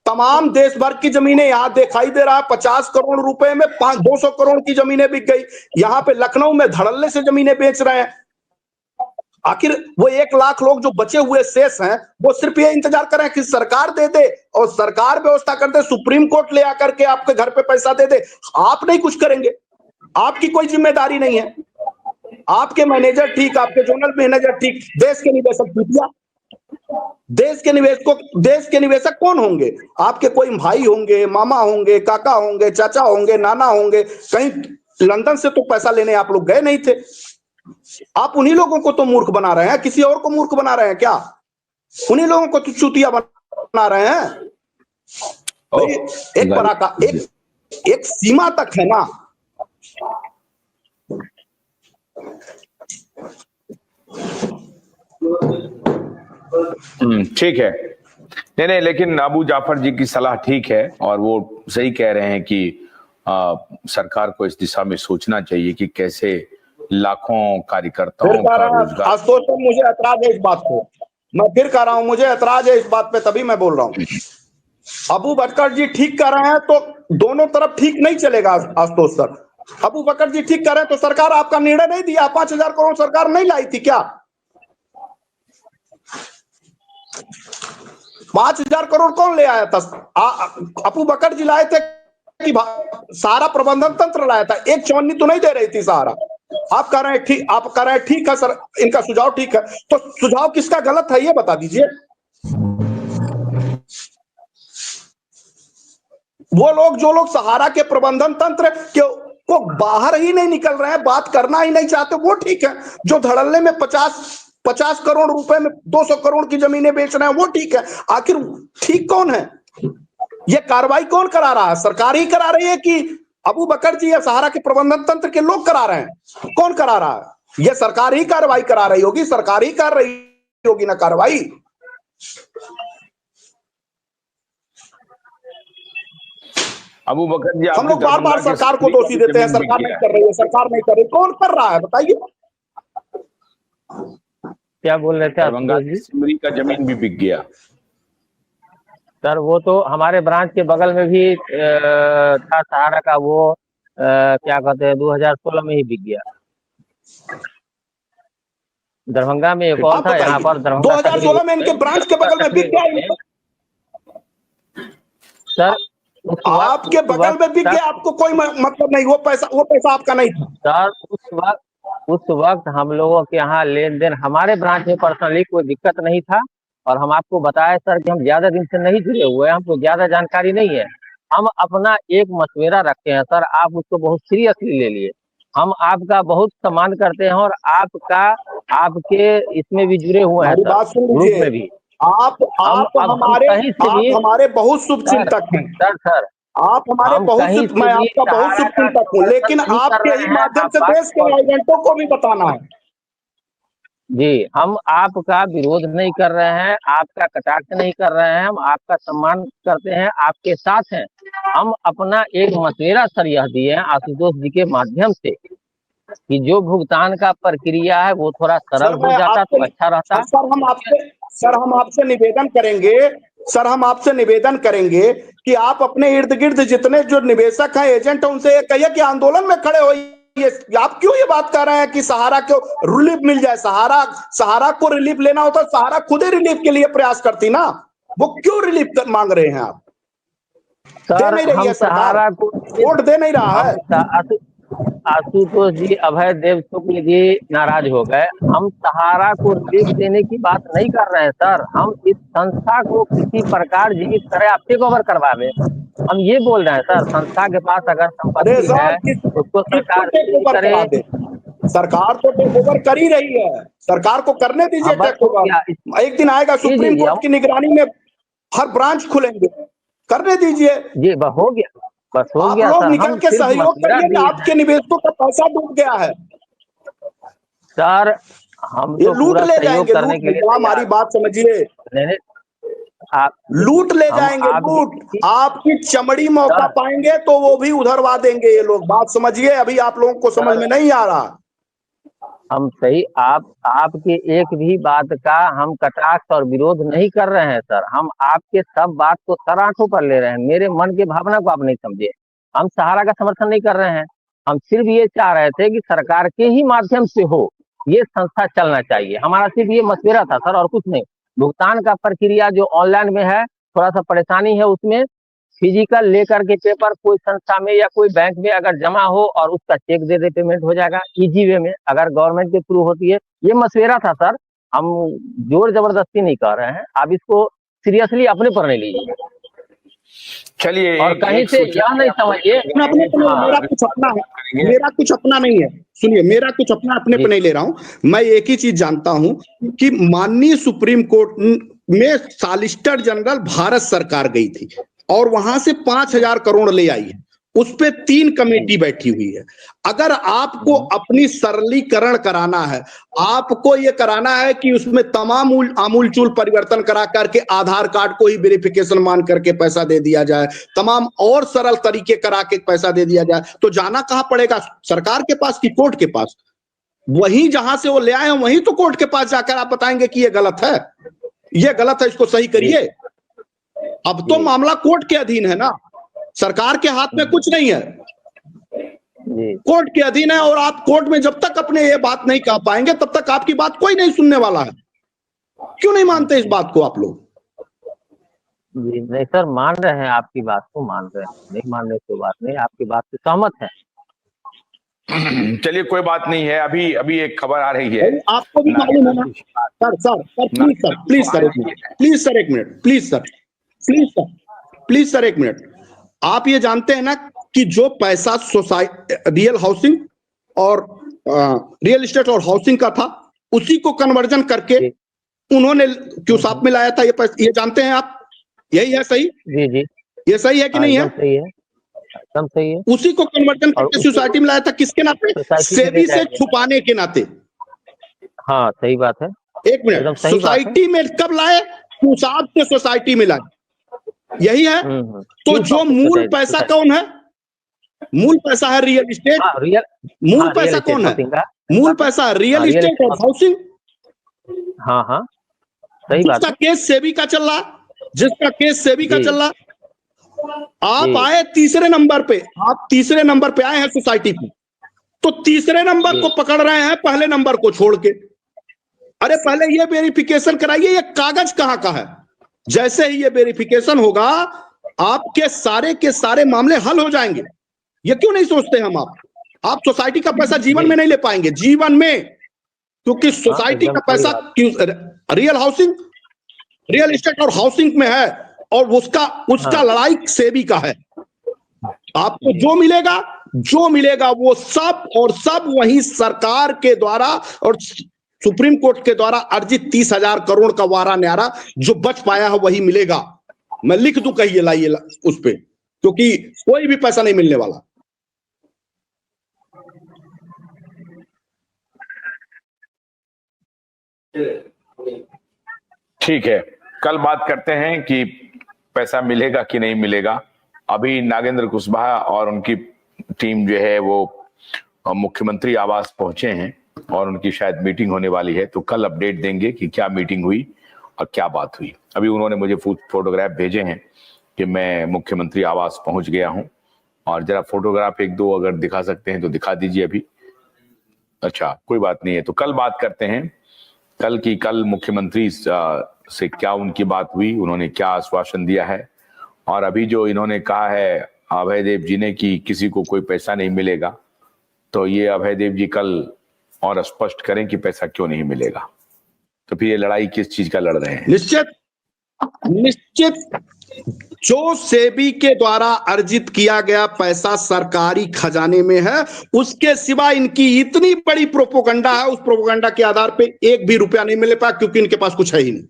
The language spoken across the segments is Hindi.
तमाम देश भर की जमीनें यहाँ दिखाई दे रहा है 50 करोड़ रुपए में 200 करोड़ की जमीनें बिक गई। यहाँ पे लखनऊ में धड़ल्ले से जमीनें बेच रहे हैं। आखिर वो 1 लाख लोग जो बचे हुए शेष हैं वो सिर्फ ये इंतजार कर रहे हैं कि सरकार दे दे और सरकार व्यवस्था कर दे, सुप्रीम कोर्ट ले आकर के आपके घर पे पैसा दे दे। आप नहीं कुछ करेंगे, आपकी कोई जिम्मेदारी नहीं है। आपके मैनेजर ठीक, आपके जोनल मैनेजर ठीक, देश के निवेशक चूतिया। देश के निवेशक कौन होंगे? आपके कोई भाई होंगे, मामा होंगे, काका होंगे, चाचा होंगे, नाना होंगे। कहीं लंदन से तो पैसा लेने आप लोग गए नहीं थे। आप उन्हीं लोगों को तो मूर्ख बना रहे हैं, किसी और को मूर्ख बना रहे हैं क्या? उन्हीं लोगों को तो चूतिया बना रहे हैं। एक पराका एक सीमा तक है ना। ठीक है। नहीं, लेकिन अबू जाफर जी की सलाह ठीक है और वो सही कह रहे हैं कि सरकार को इस दिशा में सोचना चाहिए कि कैसे लाखों कार्यकर्ताओं का रोजगार। आशुतोष, मुझे ऐतराज है इस बात को, मैं फिर कह रहा हूं, मुझे ऐतराज है इस बात पे, तभी मैं बोल रहा हूं। अबू बकर जी ठीक कर रहे हैं तो दोनों तरफ ठीक नहीं चलेगा आशुतोष सर। अबू बकर जी ठीक कर रहे हैं तो सरकार आपका निर्णय नहीं दिया, 5,000 करोड़ सरकार नहीं लाई थी क्या? 5,000 करोड़ कौन ले आया था? अबू बकर जी लाए थे कि सारा प्रबंधन तंत्र लाया था। एक चवन्नी तो नहीं दे रही थी सहारा। आप कह रहे हैं ठीक, आप कह रहे हैं ठीक है सर, इनका सुझाव ठीक है, तो सुझाव किसका गलत है ये बता दीजिए। वो लोग जो लोग सहारा के प्रबंधन तंत्र को बाहर ही नहीं निकल रहे हैं, बात करना ही नहीं चाहते, वो ठीक है। जो धड़ल्ले में 50 करोड़ रुपए में 200 करोड़ की जमीनें बेच रहे हैं वो ठीक है। आखिर ठीक कौन है? ये कार्रवाई कौन करा रहा है? सरकार ही करा रही है कि अबू बकर जी या सहारा के प्रबंधन तंत्र के लोग करा रहे हैं? कौन करा रहा है? ये सरकार ही कार्रवाई करा रही होगी, सरकार ही कर रही होगी ना कार्रवाई। अबू बकर जी, हम लोग बार बार सरकार को दोषी देते हैं, सरकार नहीं कर रही है, सरकार नहीं कर रही। कौन कर रहा है बताइए? क्या बोल रहे थे? सिमरी का जमीन भी बिक गया सर। वो तो हमारे ब्रांच के बगल में भी था सहारा का, वो क्या कहते हैं 2016 में ही बिक गया। दरभंगा में एक और था, यहाँ पर 2016 में इनके ब्रांच के बगल में बिक गया सर। आपके बगल में बिक गया, आपको कोई मतलब नहीं, वो पैसा आपका नहीं था सर। उस वक्त हम लोगों के यहाँ लेन देन, हमारे ब्रांच में पर्सनली कोई दिक्कत नहीं था। और हम आपको बताए सर कि हम ज्यादा दिन से नहीं जुड़े हुए हैं, हमको ज्यादा जानकारी नहीं है। हम अपना एक मशवरा रखते हैं सर, आप उसको बहुत सीरियसली ले लिए। हम आपका बहुत सम्मान करते हैं और आपके इसमें भी जुड़े हुए हैं ग्रुप में भी। आप हमारे बहुत शुभचिंतक हैं सर। आप हमारे बहुत, मैं आपका बहुत शुभचिंतक हूँ, लेकिन आपके ही माध्यम से देश के एजेंटों को भी बताना है जी। हम आपका विरोध नहीं कर रहे हैं, आपका कटाक्ष नहीं कर रहे हैं, हम आपका सम्मान करते हैं, आपके साथ हैं। हम अपना एक मशवरा सर यह दिए हैं आशुतोष जी के माध्यम से कि जो भुगतान का प्रक्रिया है वो थोड़ा सरल हो जाता तो अच्छा रहता। सर हम आपसे निवेदन करेंगे कि आप अपने इर्द गिर्द जितने जो निवेशक हैं, एजेंट हैं, उनसे ये कहिए कि आंदोलन में खड़े होइए। आप क्यों ये बात कर रहे हैं कि सहारा को रिलीफ मिल जाए? सहारा को रिलीफ लेना होता, सहारा खुद ही रिलीफ के लिए प्रयास करती ना। वो क्यों रिलीफ मांग रहे हैं आप? दे नहीं रही है सरकार, वोट दे नहीं रहा है। आशुतोष जी, अभय देव शुक्ल जी नाराज हो गए। हम सहारा को रिलीफ देने की बात नहीं कर रहे हैं सर। हम इस संस्था को किसी प्रकार जीवित करें, आप टेक ओवर करवावे, हम ये बोल रहे हैं सर। संस्था के पास अगर संपत्ति है उसको सरकार करे। सरकार तो टेक ओवर कर ही रही है, सरकार को करने दीजिए टेक ओवर। एक दिन आएगा सुप्रीम कोर्ट की निगरानी में हर ब्रांच खुलेंगे, करने दीजिए जी। हो गया, बस हो गया। आप लोग निकल के सहयोग करिए, आपके निवेशकों का पैसा डूब गया है सर। हम तो लूट ले जाएंगे, करने के लिए हमारी बात समझिए। लूट ले जाएंगे, लूट। आपकी चमड़ी मौका पाएंगे तो वो भी उधरवा देंगे ये लोग, बात समझिए। अभी आप लोगों को समझ में नहीं आ रहा। हम सही आपके एक भी बात का हम कटाक्ष और विरोध नहीं कर रहे हैं सर। हम आपके सब बात को सर आंखों पर ले रहे हैं। मेरे मन के भावना को आप नहीं समझे। हम सहारा का समर्थन नहीं कर रहे हैं। हम सिर्फ ये चाह रहे थे कि सरकार के ही माध्यम से हो, ये संस्था चलना चाहिए। हमारा सिर्फ ये मशवरा था सर, और कुछ नहीं। भुगतान का प्रक्रिया जो ऑनलाइन में है, थोड़ा सा परेशानी है उसमें। फिजिकल लेकर के पेपर कोई संस्था में या कोई बैंक में अगर जमा हो और उसका चेक दे दे, पेमेंट हो जाएगा इजी वे में, अगर गवर्नमेंट के थ्रू होती है। ये मशवरा था सर, हम जोर जबरदस्ती नहीं कर रहे हैं। आप इसको सीरियसली अपने पर नहीं लीजिए चलिए, और कहीं से यह नहीं समझिए। अपने मेरा कुछ अपना है, मेरा कुछ अपना नहीं है। सुनिए, मेरा कुछ अपना अपने पे नहीं ले रहा हूं। मैं एक ही चीज जानता हूं कि माननीय सुप्रीम कोर्ट में सॉलिसिटर जनरल भारत सरकार गई थी और वहां से 5,000 करोड़ ले आई है। उस पे 3 कमेटी बैठी हुई है। अगर आपको अपनी सरलीकरण कराना है, आपको ये कराना है कि उसमें तमाम आमूलचूल परिवर्तन करा करके आधार कार्ड को ही वेरिफिकेशन मान करके पैसा दे दिया जाए, तमाम और सरल तरीके करा के पैसा दे दिया जाए, तो जाना कहां पड़ेगा? सरकार के पास कि कोर्ट के पास? वहीं जहां से वो ले आए हैं वहीं तो कोर्ट के पास जाकर आप बताएंगे कि ये गलत है, ये गलत है, इसको सही करिए। अब तो मामला कोर्ट के अधीन है ना, सरकार के हाथ में कुछ नहीं है, कोर्ट के अधीन है। और आप कोर्ट में जब तक अपने ये बात नहीं कह पाएंगे तब तक आपकी बात कोई नहीं सुनने वाला है। क्यों नहीं मानते इस बात को आप लोग? जी नहीं सर, मान रहे हैं आपकी बात को, मान रहे हैं, नहीं मान रहे तो बात नहीं, आपकी बात से सहमत है। चलिए कोई बात नहीं है। अभी अभी एक खबर आ रही है, आपको भी मालूम है ना सर प्लीज सर एक मिनट, प्लीज सर एक minute, please sir, please sir, please sir एक मिनट। आप ये जानते हैं ना कि जो पैसा सोसाइटी रियल हाउसिंग और रियल एस्टेट और हाउसिंग का था, उसी को कन्वर्जन करके उन्होंने क्यों साथ में लाया था? ये जानते हैं आप? यही है सही? जी जी, ये सही है कि नहीं है? सही है, एकदम सही है। उसी को कन्वर्जन करके सोसाइटी में लाया था, किसके नाते? सेबी से छुपाने के नाते। हाँ सही बात है। एक मिनट, सोसाइटी में कब लाए? हिसाब से सोसाइटी में लाए, यही है। तो जो मूल पैसा कौन है? मूल पैसा है रियल एस्टेट। मूल पैसा कौन है? मूल पैसा रियल एस्टेट और हाउसिंग। हाँ हाँ सही बात। जिसका केस सेबी का चल रहा, जिसका केस सेबी का चल रहा, आप आए तीसरे नंबर पे, आप तीसरे नंबर पे आए हैं सोसाइटी पे, तो तीसरे नंबर को पकड़ रहे हैं पहले नंबर को छोड़ के। अरे पहले ये वेरिफिकेशन कराइए, ये कागज कहां का है? जैसे ही ये वेरिफिकेशन होगा आपके सारे के सारे मामले हल हो जाएंगे। ये क्यों नहीं सोचते हम? आप सोसाइटी का पैसा जीवन में नहीं ले पाएंगे, जीवन में, क्योंकि सोसाइटी का पैसा रियल हाउसिंग, रियल एस्टेट और हाउसिंग में है और उसका लड़ाई सेबी का है। आपको जो मिलेगा वो सब और सब वही सरकार के द्वारा और सुप्रीम कोर्ट के द्वारा अर्जित 30,000 करोड़ का वारा न्यारा जो बच पाया है वही मिलेगा। मैं लिख दूं, कहिए, लाइए उस पे, क्योंकि कोई भी पैसा नहीं मिलने वाला। ठीक है, कल बात करते हैं कि पैसा मिलेगा कि नहीं मिलेगा। अभी नागेंद्र कुशवाहा और उनकी टीम जो है वो मुख्यमंत्री आवास पहुंचे हैं और उनकी शायद मीटिंग होने वाली है, तो कल अपडेट देंगे कि क्या मीटिंग हुई और क्या बात हुई। अभी उन्होंने मुझे फोटोग्राफ भेजे हैं कि मैं मुख्यमंत्री आवास पहुंच गया हूं, और जरा फोटोग्राफ एक दो अगर दिखा सकते हैं तो दिखा दीजिए अभी। अच्छा, कोई बात नहीं है, तो कल बात करते हैं कल मुख्यमंत्री से क्या उनकी बात हुई, उन्होंने क्या आश्वासन दिया है, और अभी जो इन्होंने कहा है अभयदेव जी ने कि किसी को कोई पैसा नहीं मिलेगा, तो ये अभयदेव जी कल और स्पष्ट करें कि पैसा क्यों नहीं मिलेगा। तो फिर ये लड़ाई किस चीज का लड़ रहे हैं? निश्चित जो सेबी के द्वारा अर्जित किया गया पैसा सरकारी खजाने में है, उसके सिवा इनकी इतनी बड़ी प्रोपोगंडा है, उस प्रोपोगंडा के आधार पे एक भी रुपया नहीं मिल पाया, क्योंकि इनके पास कुछ है ही नहीं।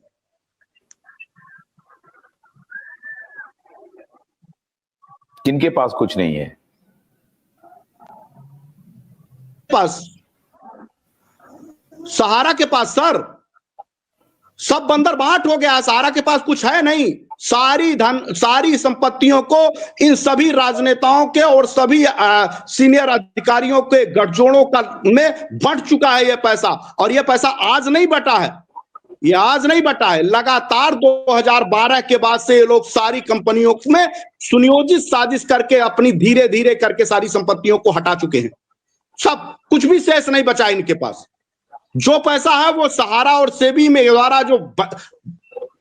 किनके पास कुछ नहीं है? पास सहारा के पास सर, सब बंदर बांट हो गया। सहारा के पास कुछ है नहीं, सारी संपत्तियों को इन सभी राजनेताओं के और सभी सीनियर अधिकारियों के गठजोड़ों का में बंट चुका है ये पैसा। और ये पैसा आज नहीं बटा है, ये आज नहीं बटा है, लगातार 2012 के बाद से ये लोग सारी कंपनियों में सुनियोजित साजिश करके अपनी धीरे धीरे करके सारी संपत्तियों को हटा चुके हैं। सब कुछ भी शेष नहीं बचा इनके पास। जो पैसा है वो सहारा और सेबी में द्वारा जो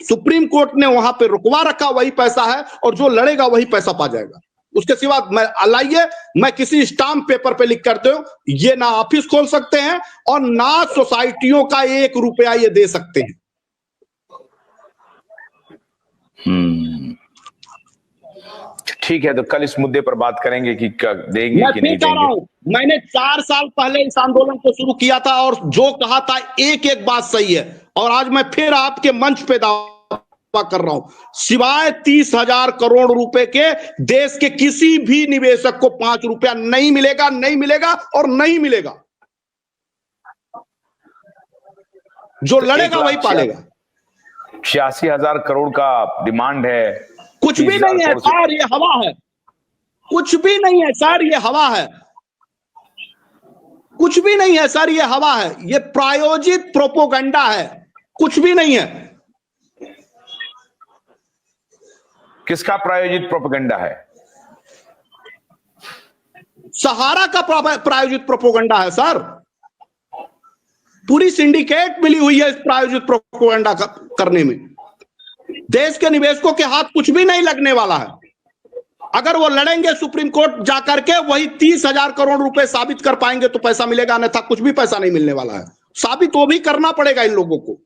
सुप्रीम कोर्ट ने वहां पे रुकवा रखा वही पैसा है, और जो लड़ेगा वही पैसा पा जाएगा। उसके सिवा लाइए, मैं किसी स्टाम्प पेपर पे लिख कर दूं, ये ना ऑफिस खोल सकते हैं और ना सोसाइटियों का 1 रुपया ये दे सकते हैं। ठीक है, तो कल इस मुद्दे पर बात करेंगे कि देंगे मैं कि नहीं देंगे। मैंने 4 साल पहले इस आंदोलन को शुरू किया था और जो कहा था एक एक बात सही है, और आज मैं फिर आपके मंच पे दावा कर रहा हूं, सिवाय 30,000 करोड़ रुपए के देश के किसी भी निवेशक को 5 रुपया नहीं मिलेगा, नहीं मिलेगा और नहीं मिलेगा। जो लड़ेगा वही पालेगा। 86,000 करोड़ का डिमांड है। कुछ भी नहीं है सर, ये हवा है। कुछ भी नहीं है सर, ये हवा है। कुछ भी नहीं है सर, ये हवा है। ये प्रायोजित प्रोपोगंडा है, कुछ भी नहीं है। किसका प्रायोजित प्रोपेगेंडा है? सहारा का प्रायोजित प्रोपोगंडा है सर। पूरी सिंडिकेट मिली हुई है इस प्रायोजित प्रोपोगंडा करने में। देश के निवेशकों के हाथ कुछ भी नहीं लगने वाला है। अगर वो लड़ेंगे सुप्रीम कोर्ट जाकर के, वही 30,000 करोड़ रुपए साबित कर पाएंगे तो पैसा मिलेगा, अन्यथा कुछ भी पैसा नहीं मिलने वाला है। साबित वो भी करना पड़ेगा, इन लोगों को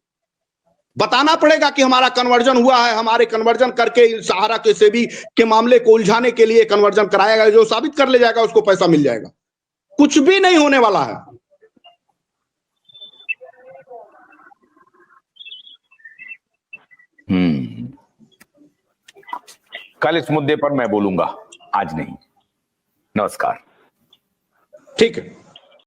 बताना पड़ेगा कि हमारा कन्वर्जन हुआ है, हमारे कन्वर्जन करके सहारा के सेबी के मामले को उलझाने के लिए कन्वर्जन कराएगा। जो साबित कर ले जाएगा उसको पैसा मिल जाएगा। कुछ भी नहीं होने वाला है। कल इस मुद्दे पर मैं बोलूंगा, आज नहीं। नमस्कार। ठीक है।